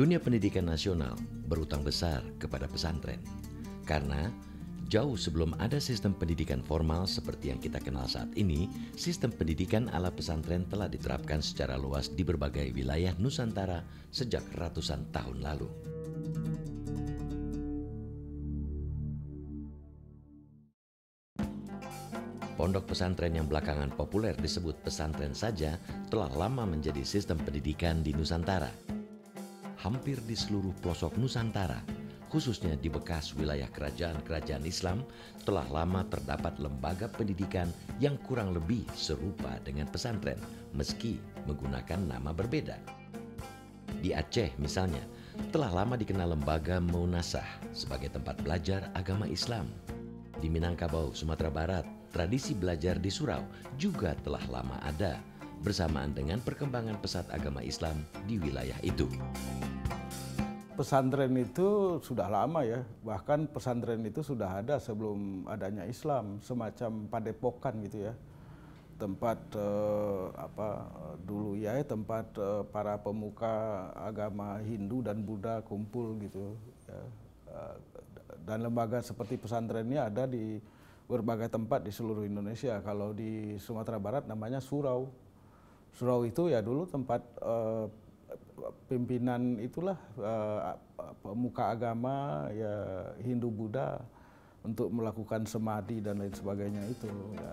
Dunia pendidikan nasional berutang besar kepada pesantren. Karena jauh sebelum ada sistem pendidikan formal seperti yang kita kenal saat ini, sistem pendidikan ala pesantren telah diterapkan secara luas di berbagai wilayah Nusantara sejak ratusan tahun lalu. Pondok pesantren yang belakangan populer disebut pesantren saja telah lama menjadi sistem pendidikan di Nusantara. Hampir di seluruh pelosok Nusantara, khususnya di bekas wilayah kerajaan-kerajaan Islam, telah lama terdapat lembaga pendidikan yang kurang lebih serupa dengan pesantren, meski menggunakan nama berbeda. Di Aceh misalnya, telah lama dikenal lembaga Maunasah sebagai tempat belajar agama Islam. Di Minangkabau, Sumatera Barat, tradisi belajar di surau juga telah lama ada, bersamaan dengan perkembangan pesat agama Islam di wilayah itu. Pesantren itu sudah lama ya, bahkan pesantren itu sudah ada sebelum adanya Islam, semacam padepokan gitu ya. Tempat dulu ya, tempat para pemuka agama Hindu dan Buddha kumpul gitu ya. Dan lembaga seperti pesantren ini ada di berbagai tempat di seluruh Indonesia. Kalau di Sumatera Barat namanya surau. Surau itu ya dulu tempat pimpinan itulah pemuka agama ya Hindu Buddha untuk melakukan semadi dan lain sebagainya itu ya.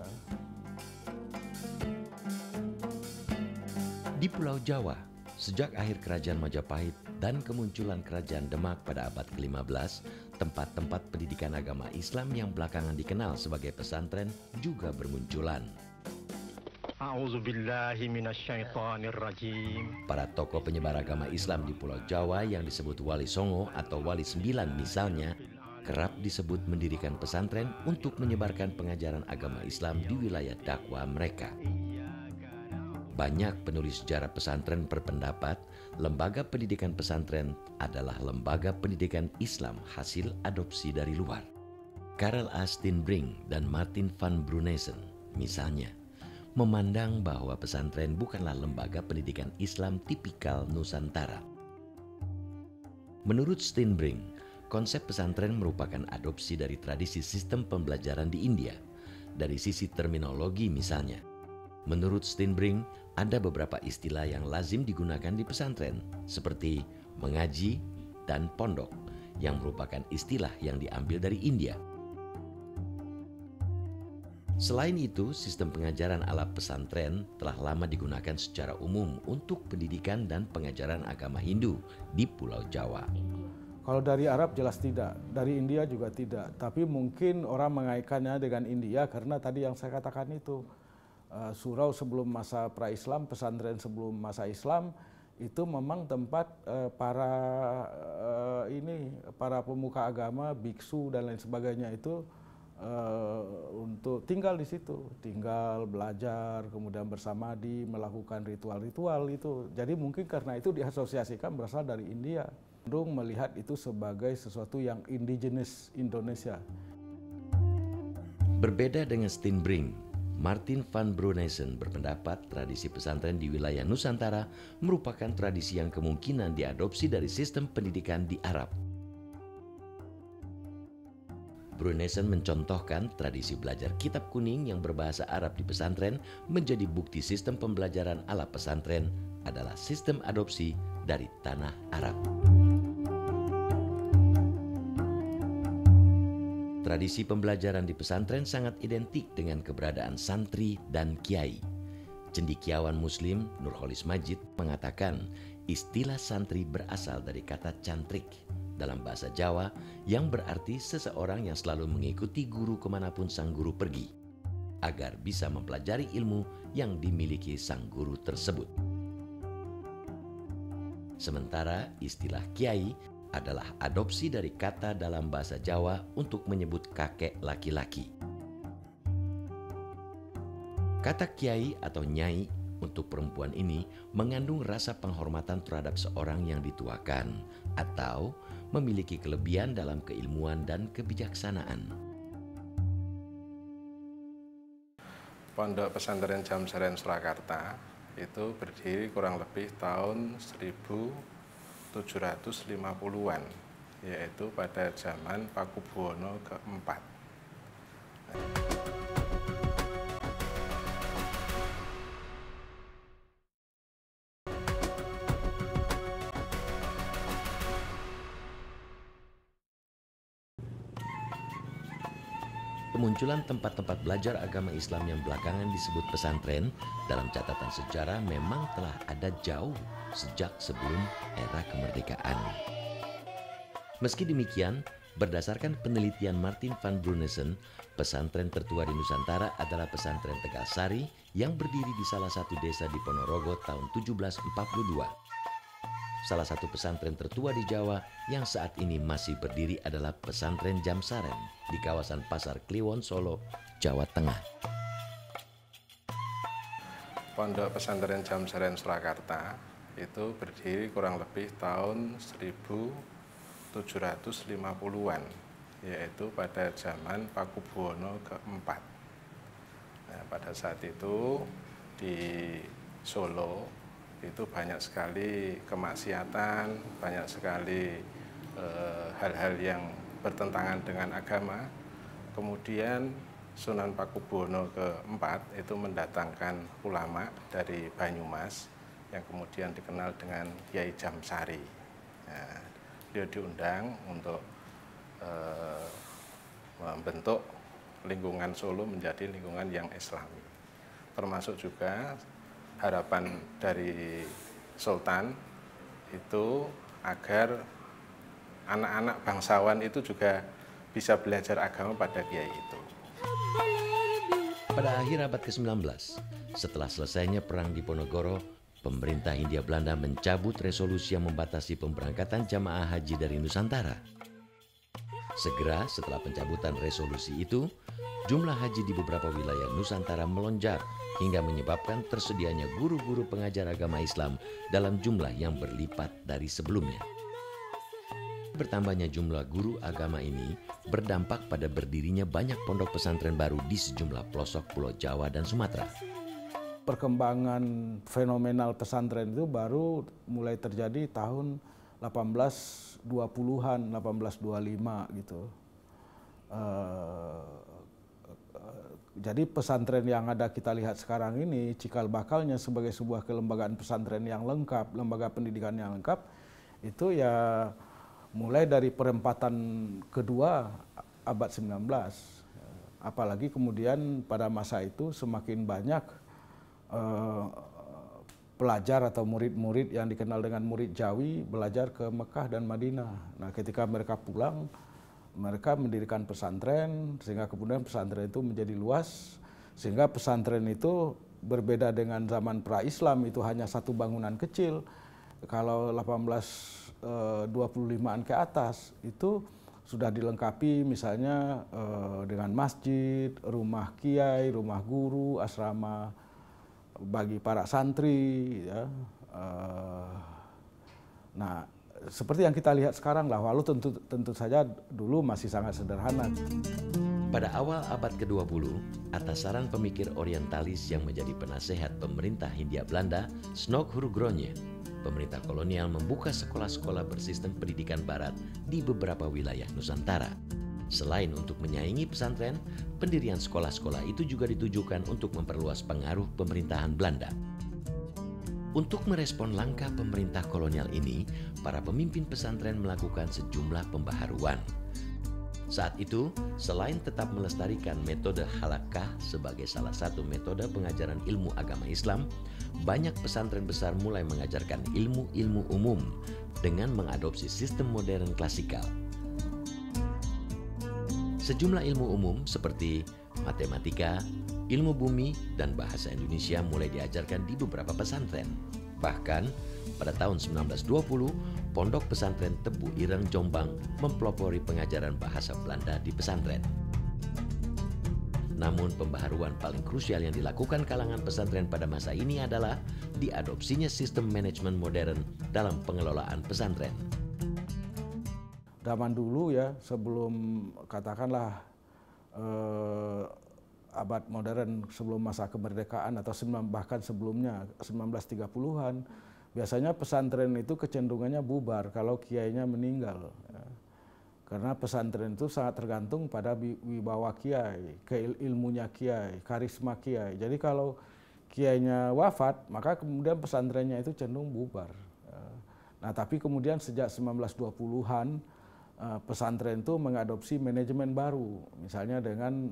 Di Pulau Jawa, sejak akhir kerajaan Majapahit dan kemunculan kerajaan Demak pada abad ke-15, tempat-tempat pendidikan agama Islam yang belakangan dikenal sebagai pesantren juga bermunculan. Para tokoh penyebar agama Islam di Pulau Jawa yang disebut Wali Songo atau Wali Sembilan misalnya, kerap disebut mendirikan pesantren untuk menyebarkan pengajaran agama Islam di wilayah dakwah mereka. Banyak penulis sejarah pesantren berpendapat lembaga pendidikan pesantren adalah lembaga pendidikan Islam hasil adopsi dari luar. Karel A. Steenbrink dan Martin van Brunesen misalnya memandang bahwa pesantren bukanlah lembaga pendidikan Islam tipikal Nusantara. Menurut Steenbrink, konsep pesantren merupakan adopsi dari tradisi sistem pembelajaran di India. Dari sisi terminologi misalnya, menurut Steenbrink, ada beberapa istilah yang lazim digunakan di pesantren, seperti mengaji dan pondok, yang merupakan istilah yang diambil dari India. Selain itu, sistem pengajaran ala pesantren telah lama digunakan secara umum untuk pendidikan dan pengajaran agama Hindu di Pulau Jawa. Kalau dari Arab jelas tidak, dari India juga tidak, tapi mungkin orang mengaitkannya dengan India karena tadi yang saya katakan itu. Surau sebelum masa pra-Islam, pesantren sebelum masa Islam itu memang tempat para pemuka agama, biksu dan lain sebagainya itu untuk tinggal di situ, tinggal belajar, kemudian bersamadi, melakukan ritual-ritual itu. Jadi mungkin karena itu diasosiasikan berasal dari India. Cenderung melihat itu sebagai sesuatu yang indigenes Indonesia. Berbeda dengan Steenbrink, Martin van Brunesen berpendapat tradisi pesantren di wilayah Nusantara merupakan tradisi yang kemungkinan diadopsi dari sistem pendidikan di Arab. Brunesen mencontohkan tradisi belajar kitab kuning yang berbahasa Arab di pesantren menjadi bukti sistem pembelajaran ala pesantren adalah sistem adopsi dari tanah Arab. Tradisi pembelajaran di pesantren sangat identik dengan keberadaan santri dan kiai. Cendekiawan Muslim Nurholis Majid mengatakan istilah santri berasal dari kata cantrik dalam bahasa Jawa yang berarti seseorang yang selalu mengikuti guru kemanapun sang guru pergi agar bisa mempelajari ilmu yang dimiliki sang guru tersebut. Sementara istilah kiai adalah adopsi dari kata dalam bahasa Jawa untuk menyebut kakek laki-laki. Kata kiai atau nyai untuk perempuan ini mengandung rasa penghormatan terhadap seorang yang dituakan atau memiliki kelebihan dalam keilmuan dan kebijaksanaan. Pondok Pesantren Jamsaren Surakarta itu berdiri kurang lebih tahun 1700 1750-an, yaitu pada zaman Pakubuwono keempat. Kemunculan tempat-tempat belajar agama Islam yang belakangan disebut pesantren dalam catatan sejarah memang telah ada jauh sejak sebelum era kemerdekaan. Meski demikian, berdasarkan penelitian Martin van Brunesen, pesantren tertua di Nusantara adalah pesantren Tegal Sari yang berdiri di salah satu desa di Ponorogo tahun 1742. Salah satu pesantren tertua di Jawa yang saat ini masih berdiri adalah pesantren Jamsaren di kawasan Pasar Kliwon, Solo, Jawa Tengah. Pondok Pesantren Jamsaren Surakarta itu berdiri kurang lebih tahun 1750-an, yaitu pada zaman Pakubuwono keempat. Nah, pada saat itu di Solo itu banyak sekali kemaksiatan, banyak sekali hal-hal yang bertentangan dengan agama. Kemudian Sunan Pakubuwono keempat itu mendatangkan ulama dari Banyumas yang kemudian dikenal dengan Kyai Jamsari. Nah, dia diundang untuk membentuk lingkungan Solo menjadi lingkungan yang Islami. Termasuk juga harapan dari Sultan itu agar anak-anak bangsawan itu juga bisa belajar agama pada kiai itu. Pada akhir abad ke-19, setelah selesainya perang di Ponorogo, pemerintah Hindia Belanda mencabut resolusi yang membatasi pemberangkatan jamaah haji dari Nusantara. Segera setelah pencabutan resolusi itu, jumlah haji di beberapa wilayah Nusantara melonjak hingga menyebabkan tersedianya guru-guru pengajar agama Islam dalam jumlah yang berlipat dari sebelumnya. Bertambahnya jumlah guru agama ini berdampak pada berdirinya banyak pondok pesantren baru di sejumlah pelosok Pulau Jawa dan Sumatera. Perkembangan fenomenal pesantren itu baru mulai terjadi tahun 1820-an, 1825 gitu. Jadi pesantren yang ada kita lihat sekarang ini cikal bakalnya sebagai sebuah kelembagaan pesantren yang lengkap, lembaga pendidikan yang lengkap, itu ya mulai dari perempatan kedua abad 19. Apalagi kemudian pada masa itu semakin banyak pelajar atau murid-murid yang dikenal dengan murid Jawi belajar ke Mekah dan Madinah. Nah, ketika mereka pulang, mereka mendirikan pesantren, sehingga kemudian pesantren itu menjadi luas, sehingga pesantren itu berbeda dengan zaman pra-Islam, itu hanya satu bangunan kecil. Kalau 1825-an ke atas, itu sudah dilengkapi misalnya dengan masjid, rumah kiai, rumah guru, asrama bagi para santri, ya. Nah, seperti yang kita lihat sekarang lah, walau tentu saja dulu masih sangat sederhana. Pada awal abad ke-20, atas saran pemikir orientalis yang menjadi penasehat pemerintah Hindia Belanda, Snok Hurgronje, pemerintah kolonial membuka sekolah-sekolah bersistem pendidikan barat di beberapa wilayah Nusantara. Selain untuk menyaingi pesantren, pendirian sekolah-sekolah itu juga ditujukan untuk memperluas pengaruh pemerintahan Belanda. Untuk merespon langkah pemerintah kolonial ini, para pemimpin pesantren melakukan sejumlah pembaharuan. Saat itu, selain tetap melestarikan metode halakah sebagai salah satu metode pengajaran ilmu agama Islam, banyak pesantren besar mulai mengajarkan ilmu-ilmu umum dengan mengadopsi sistem modern klasikal. Sejumlah ilmu umum seperti matematika, ilmu bumi, dan bahasa Indonesia mulai diajarkan di beberapa pesantren. Bahkan, pada tahun 1920, Pondok Pesantren Tebu Ireng Jombang mempelopori pengajaran bahasa Belanda di pesantren. Namun, pembaharuan paling krusial yang dilakukan kalangan pesantren pada masa ini adalah diadopsinya sistem manajemen modern dalam pengelolaan pesantren. Zaman dulu ya, sebelum katakanlah abad modern, sebelum masa kemerdekaan atau bahkan sebelumnya 1930-an, biasanya pesantren itu kecenderungannya bubar kalau kiainya meninggal. Karena pesantren itu sangat tergantung pada wibawa kiai, ilmunya kiai, karisma kiai. Jadi kalau kiainya wafat, maka kemudian pesantrennya itu cenderung bubar. Nah, tapi kemudian sejak 1920-an pesantren itu mengadopsi manajemen baru, misalnya dengan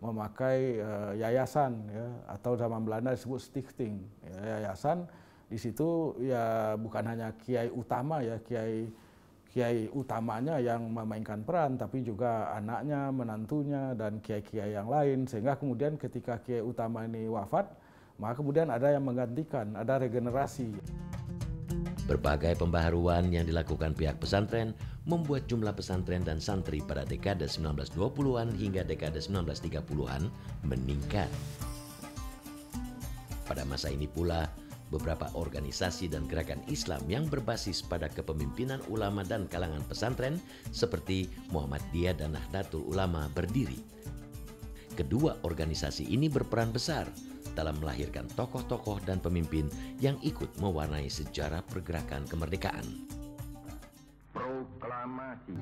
memakai yayasan, ya, atau zaman Belanda disebut stichting. Ya, yayasan di situ ya bukan hanya kiai utama, ya kiai utamanya yang memainkan peran, tapi juga anaknya, menantunya, dan kiai-kiai yang lain. Sehingga kemudian ketika kiai utama ini wafat, maka kemudian ada yang menggantikan, ada regenerasi. Berbagai pembaharuan yang dilakukan pihak pesantren membuat jumlah pesantren dan santri pada dekade 1920-an hingga dekade 1930-an meningkat. Pada masa ini pula, beberapa organisasi dan gerakan Islam yang berbasis pada kepemimpinan ulama dan kalangan pesantren seperti Muhammadiyah dan Nahdlatul Ulama berdiri. Kedua organisasi ini berperan besar dalam melahirkan tokoh-tokoh dan pemimpin yang ikut mewarnai sejarah pergerakan kemerdekaan. Proklamasi.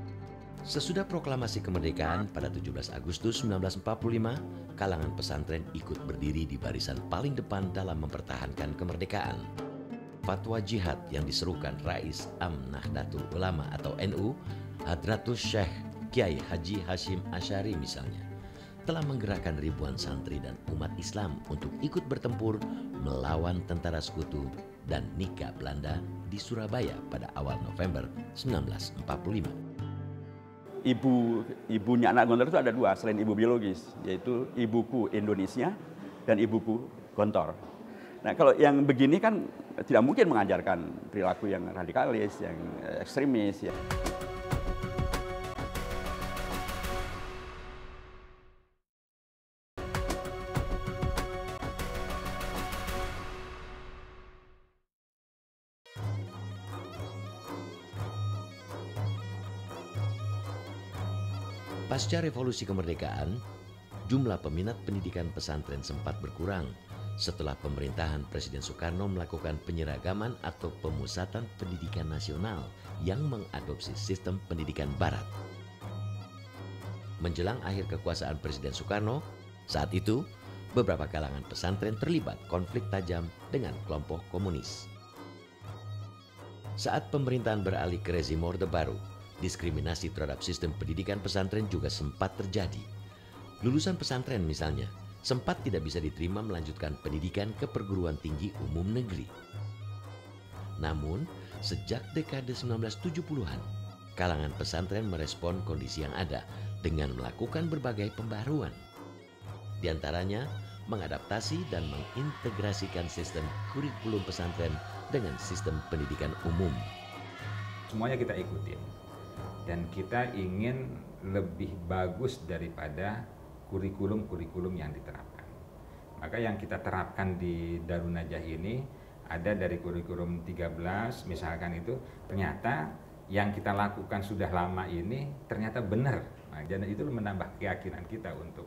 Sesudah proklamasi kemerdekaan pada 17 Agustus 1945, kalangan pesantren ikut berdiri di barisan paling depan dalam mempertahankan kemerdekaan. Fatwa jihad yang diserukan Rais Am Nahdlatul Ulama atau NU, Hadratus Syekh Kiai Haji Hashim Asy'ari misalnya, telah menggerakkan ribuan santri dan umat Islam untuk ikut bertempur melawan tentara sekutu dan Nika Belanda di Surabaya pada awal November 1945. Ibunya anak Gontor itu ada dua selain ibu biologis, yaitu ibuku Indonesia dan ibuku Gontor. Nah, kalau yang begini kan tidak mungkin mengajarkan perilaku yang radikalis, yang ekstremis, ya. Pasca revolusi kemerdekaan, jumlah peminat pendidikan pesantren sempat berkurang setelah pemerintahan Presiden Soekarno melakukan penyeragaman atau pemusatan pendidikan nasional yang mengadopsi sistem pendidikan barat. Menjelang akhir kekuasaan Presiden Soekarno, saat itu beberapa kalangan pesantren terlibat konflik tajam dengan kelompok komunis. Saat pemerintahan beralih ke rezim Orde Baru, diskriminasi terhadap sistem pendidikan pesantren juga sempat terjadi. Lulusan pesantren misalnya, sempat tidak bisa diterima melanjutkan pendidikan ke perguruan tinggi umum negeri. Namun, sejak dekade 1970-an, kalangan pesantren merespon kondisi yang ada dengan melakukan berbagai pembaharuan. Di antaranya, mengadaptasi dan mengintegrasikan sistem kurikulum pesantren dengan sistem pendidikan umum. Semuanya kita ikutin. Dan kita ingin lebih bagus daripada kurikulum-kurikulum yang diterapkan. Maka yang kita terapkan di Darun Najah ini ada dari kurikulum 13 misalkan itu, ternyata yang kita lakukan sudah lama ini ternyata benar. Nah, dan itu menambah keyakinan kita untuk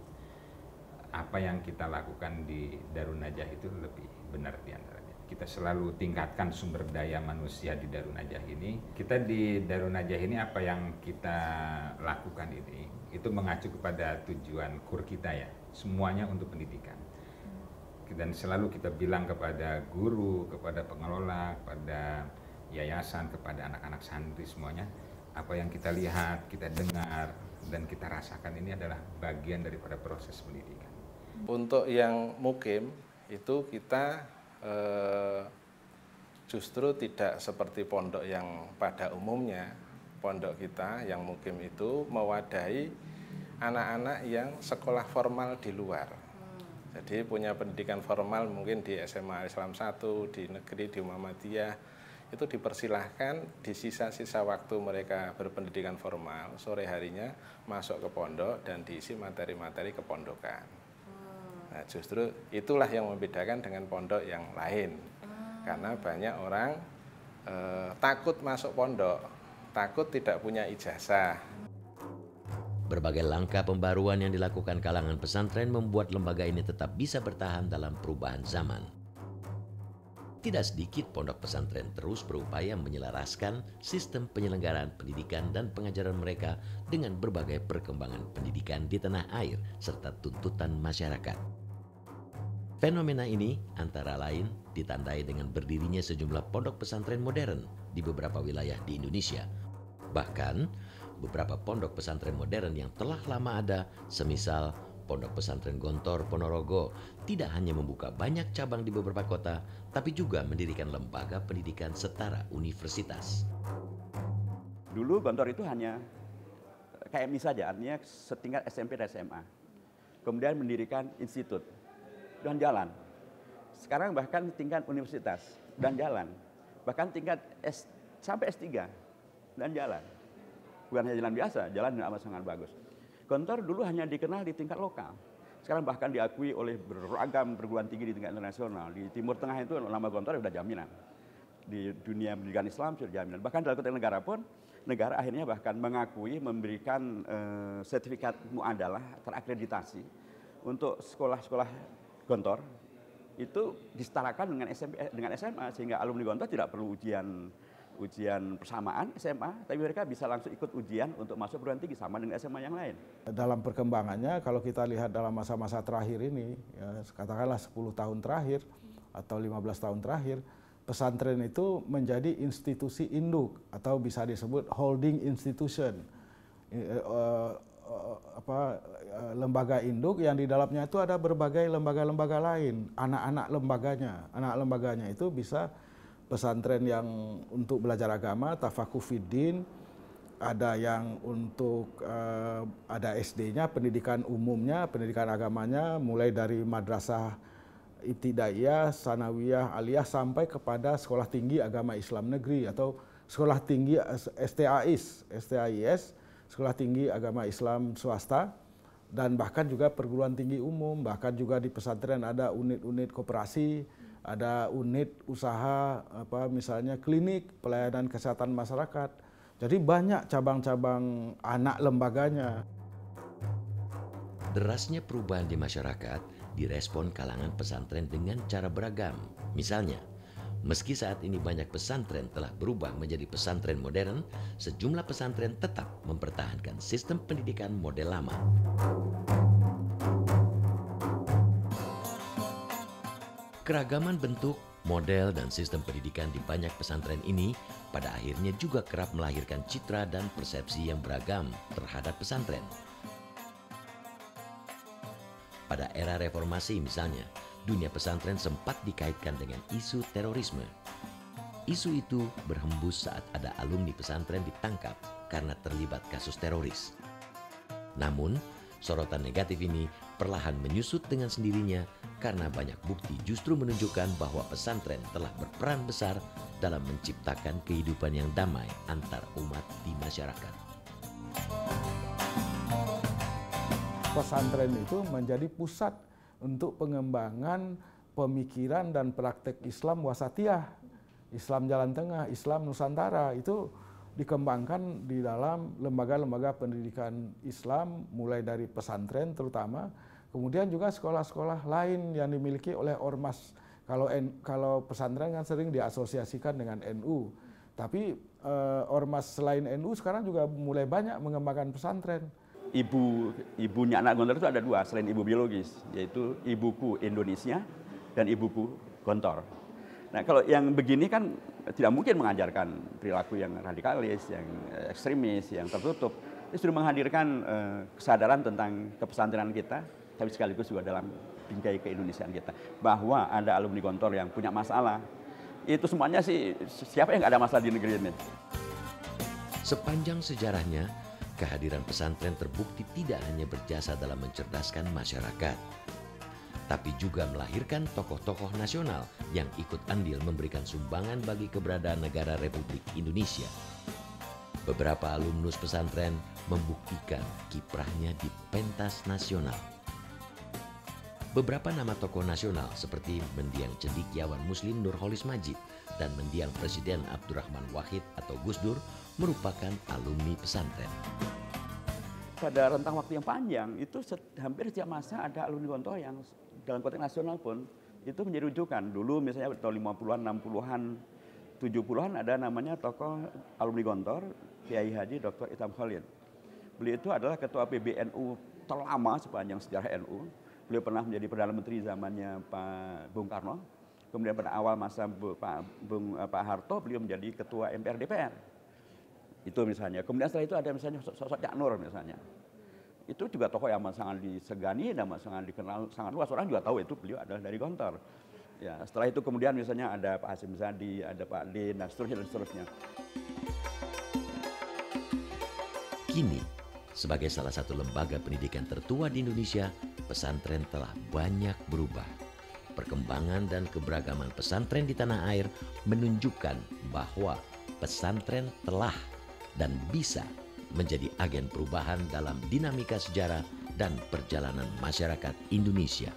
apa yang kita lakukan di Darun Najah itu lebih benar diantaranya. Kita selalu tingkatkan sumber daya manusia di Darun Najah ini. Kita di Darun Najah ini apa yang kita lakukan ini, itu mengacu kepada tujuan KUR kita ya, semuanya untuk pendidikan. Dan selalu kita bilang kepada guru, kepada pengelola, kepada yayasan, kepada anak-anak santri semuanya, apa yang kita lihat, kita dengar, dan kita rasakan ini adalah bagian daripada proses pendidikan. Untuk yang mukim itu kita justru tidak seperti pondok yang pada umumnya. Pondok kita yang mukim itu mewadahi anak-anak yang sekolah formal di luar. Jadi punya pendidikan formal mungkin di SMA Islam 1, di negeri, di Muhammadiyah. Itu dipersilahkan di sisa-sisa waktu mereka berpendidikan formal, sore harinya masuk ke pondok dan diisi materi-materi kepondokan. Nah, justru itulah yang membedakan dengan pondok yang lain. Karena banyak orang takut masuk pondok, takut tidak punya ijazah. Berbagai langkah pembaruan yang dilakukan kalangan pesantren membuat lembaga ini tetap bisa bertahan dalam perubahan zaman. Tidak sedikit pondok pesantren terus berupaya menyelaraskan sistem penyelenggaraan pendidikan dan pengajaran mereka dengan berbagai perkembangan pendidikan di tanah air serta tuntutan masyarakat. Fenomena ini antara lain ditandai dengan berdirinya sejumlah pondok pesantren modern di beberapa wilayah di Indonesia. Bahkan, beberapa pondok pesantren modern yang telah lama ada, semisal Pondok Pesantren Gontor Ponorogo, tidak hanya membuka banyak cabang di beberapa kota, tapi juga mendirikan lembaga pendidikan setara universitas. Dulu Gontor itu hanya KMI saja, artinya setingkat SMP dan SMA. Kemudian mendirikan institut dan jalan. Sekarang bahkan tingkat universitas dan jalan. Bahkan tingkat sampai S3 dan jalan. Bukan hanya jalan biasa, jalan yang amat sangat bagus. Gontor dulu hanya dikenal di tingkat lokal. Sekarang bahkan diakui oleh beragam perguruan tinggi di tingkat internasional. Di Timur Tengah itu nama Gontor sudah jaminan. Di dunia pendidikan Islam sudah jaminan. Bahkan dalam konteks negara pun, negara akhirnya bahkan mengakui, memberikan sertifikat muadalah terakreditasi untuk sekolah-sekolah Gontor itu disetarakan dengan SMA, sehingga alumni Gontor tidak perlu ujian persamaan SMA, tapi mereka bisa langsung ikut ujian untuk masuk perguruan tinggi sama dengan SMA yang lain. Dalam perkembangannya, kalau kita lihat dalam masa-masa terakhir ini, ya, katakanlah 10 tahun terakhir atau 15 tahun terakhir, pesantren itu menjadi institusi induk atau bisa disebut holding institution, lembaga induk yang di dalamnya itu ada berbagai lembaga-lembaga lain, anak lembaganya itu bisa pesantren yang untuk belajar agama, tafakuh fiddin, ada yang untuk ada SD-nya, pendidikan umumnya, pendidikan agamanya, mulai dari madrasah ibtidaiyah, sanawiyah, aliyah, sampai kepada sekolah tinggi agama Islam negeri atau sekolah tinggi STAIS, sekolah tinggi agama Islam swasta, dan bahkan juga perguruan tinggi umum, bahkan juga di pesantren ada unit-unit koperasi, ada unit usaha, misalnya klinik, pelayanan kesehatan masyarakat. Jadi banyak cabang-cabang anak lembaganya. Derasnya perubahan di masyarakat direspon kalangan pesantren dengan cara beragam. Misalnya, meski saat ini banyak pesantren telah berubah menjadi pesantren modern, sejumlah pesantren tetap mempertahankan sistem pendidikan model lama. Keragaman bentuk, model, dan sistem pendidikan di banyak pesantren ini pada akhirnya juga kerap melahirkan citra dan persepsi yang beragam terhadap pesantren. Pada era reformasi misalnya, dunia pesantren sempat dikaitkan dengan isu terorisme. Isu itu berhembus saat ada alumni pesantren ditangkap karena terlibat kasus teroris. Namun, sorotan negatif ini perlahan menyusut dengan sendirinya karena banyak bukti justru menunjukkan bahwa pesantren telah berperan besar dalam menciptakan kehidupan yang damai antar umat di masyarakat. Pesantren itu menjadi pusat untuk pengembangan pemikiran dan praktek Islam wasatiyah, Islam Jalan Tengah, Islam Nusantara, itu dikembangkan di dalam lembaga-lembaga pendidikan Islam, mulai dari pesantren terutama, kemudian juga sekolah-sekolah lain yang dimiliki oleh ormas. Kalau pesantren kan sering diasosiasikan dengan NU, tapi ormas selain NU sekarang juga mulai banyak mengembangkan pesantren. Ibunya anak Gontor itu ada dua selain ibu biologis, yaitu ibuku Indonesia dan ibuku Gontor. Nah, kalau yang begini kan tidak mungkin mengajarkan perilaku yang radikalis, yang ekstremis, yang tertutup. Ini sudah menghadirkan kesadaran tentang kepesantrenan kita, tapi sekaligus juga dalam bingkai keindonesiaan kita. Bahwa ada alumni Gontor yang punya masalah, itu semuanya sih, siapa yang nggak ada masalah di negeri ini. Sepanjang sejarahnya, kehadiran pesantren terbukti tidak hanya berjasa dalam mencerdaskan masyarakat, tapi juga melahirkan tokoh-tokoh nasional yang ikut andil memberikan sumbangan bagi keberadaan negara Republik Indonesia. Beberapa alumnus pesantren membuktikan kiprahnya di pentas nasional. Beberapa nama tokoh nasional seperti mendiang cendekiawan Muslim Nurholis Majid dan mendiang Presiden Abdurrahman Wahid atau Gus Dur merupakan alumni pesantren. Pada rentang waktu yang panjang, itu hampir setiap masa ada alumni Gontor yang dalam konteks nasional pun itu menjadi rujukan. Dulu misalnya tahun 50-an, 60-an, 70-an ada namanya tokoh alumni Gontor, Kiai Haji Dr. Itham Khalid. Beliau itu adalah ketua PBNU terlama sepanjang sejarah NU. Beliau pernah menjadi Perdana Menteri zamannya Pak Bung Karno. Kemudian pada awal masa Pak Harto, beliau menjadi ketua MPR DPR. Itu misalnya. Kemudian setelah itu ada misalnya sosok Cak Nur misalnya. Itu juga tokoh yang sangat disegani dan sangat dikenal sangat luas. Orang juga tahu itu beliau adalah dari Gontor. Ya, setelah itu kemudian misalnya ada Pak Hasim Zadi, ada Pak Din, dan seterusnya dan seterusnya. Kini, sebagai salah satu lembaga pendidikan tertua di Indonesia, pesantren telah banyak berubah. Perkembangan dan keberagaman pesantren di tanah air menunjukkan bahwa pesantren telah dan bisa menjadi agen perubahan dalam dinamika sejarah dan perjalanan masyarakat Indonesia.